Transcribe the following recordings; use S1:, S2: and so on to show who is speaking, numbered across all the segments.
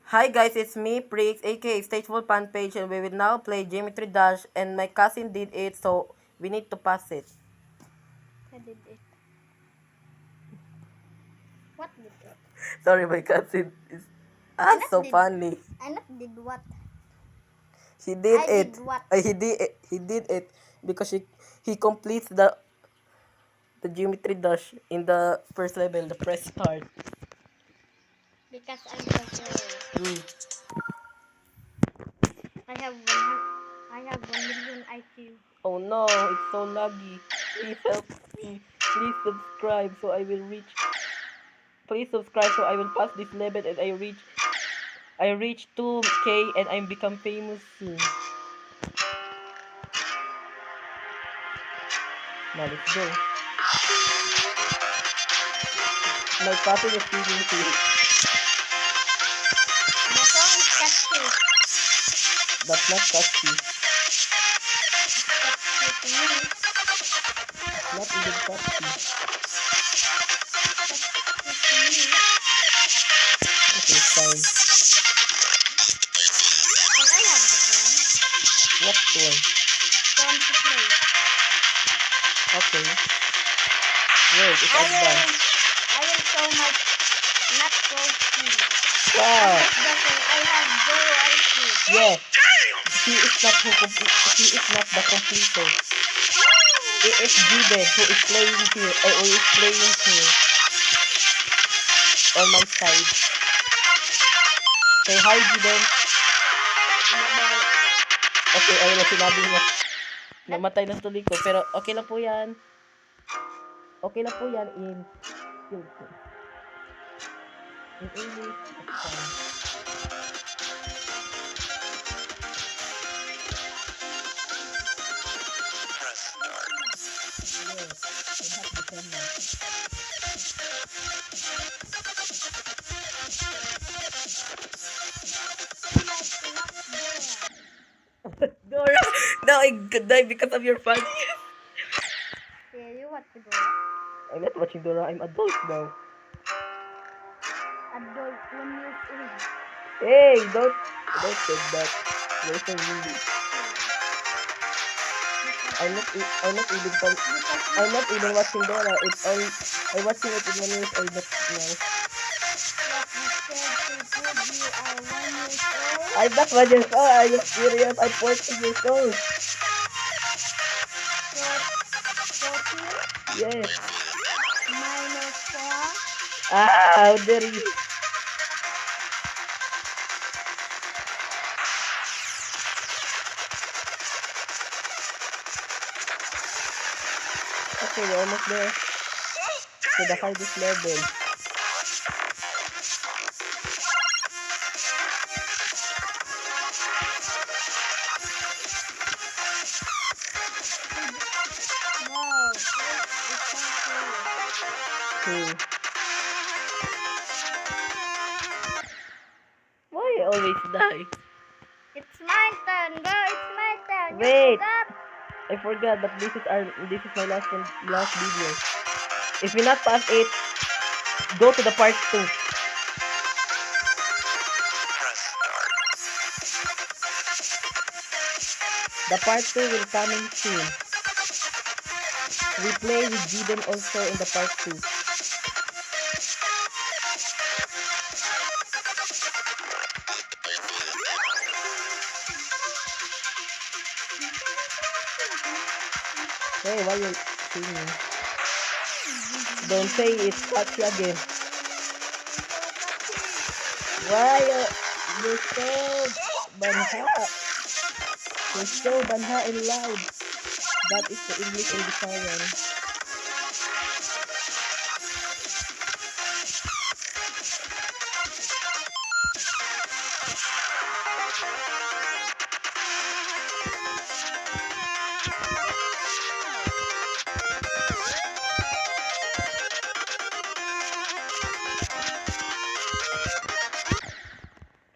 S1: Hi guys, it's me, Prix, aka Stageful Fan Page, and we will now play Geometry Dash, and my cousin did it, so we need to pass it.
S2: I did it. What did it?
S1: Sorry, my cousin is so funny.
S2: I not did what?
S1: He did
S2: I
S1: it.
S2: did what?
S1: He did it because he completes the Geometry Dash in the first level, the press start.
S2: Because I'm the hero.
S1: Mm.
S2: I have 1 million IQ.
S1: Oh no, it's so laggy. Please help me. Please subscribe so I will reach. Please subscribe so I will pass this level and I reach 2K and I become famous soon. Now let's go. My cousin is feeling too.
S2: The song is catchy.
S1: That's not catchy.
S2: Catchy to me.
S1: Not even catchy.
S2: Catchy to me.
S1: Okay, fine.
S2: And I have the phone.
S1: What one?
S2: Phone to play.
S1: Okay. Wait, it's advanced.
S2: I will show my not pro skill.
S1: Wow.
S2: I have zero IQ.
S1: Yeah. He is not the completer. It is Juden who is playing here. Who is playing here. On my side. Say hi, Juden. Okay, ayun na sinabi niya. Namatay na tuloy ko. Pero okay lang po yan. Okay lang po yan in English. It's fine. Yes, I have the camera. Dora, now I could die because of your funny.
S2: Yeah, you what to do?
S1: I'm not watching Dora. I'm adult now.
S2: Adult 1 years old.
S1: Hey, don't say that. There's a movie. I'm not even watching Dora. It's all I'm watching it in 1 years old. But no. I'm not 1 years old. Are you serious? I'm 14 years old. Yes.
S2: Minus 4.
S1: How dare you? Okay, we're almost there. To the hardest level.
S2: No, it's
S1: Hmm. Why I always die?
S2: It's my turn, go, it's my turn.
S1: Wait. I forgot that this is my last video. If we not pass it, go to the part 2. The part 2 will coming soon. We play with Jiden also in the part 2. Hey, why you singing? Don't say it's catchy again. Why you're so banha? You're so banha and loud. That is the English and Visayan.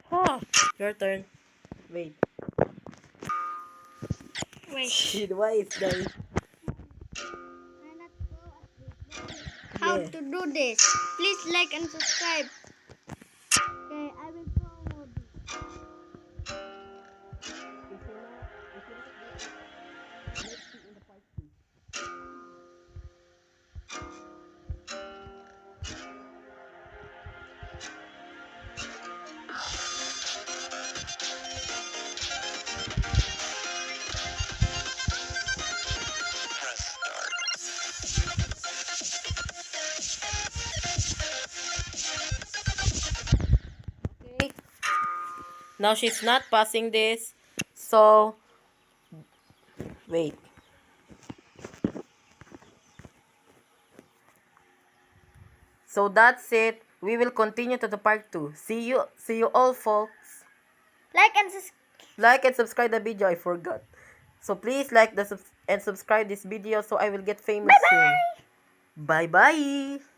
S1: Ah, your turn. Wait.
S2: Wait.
S1: Why is that?
S2: How
S1: Yeah.
S2: to do this? Please like and subscribe. Okay, I will forward.
S1: Now she's not passing this. So, wait. So that's it. We will continue to the part 2. See you all, folks.
S2: Like and subscribe.
S1: Like and subscribe the video. I forgot. So please like and subscribe this video so I will get famous soon. Bye bye.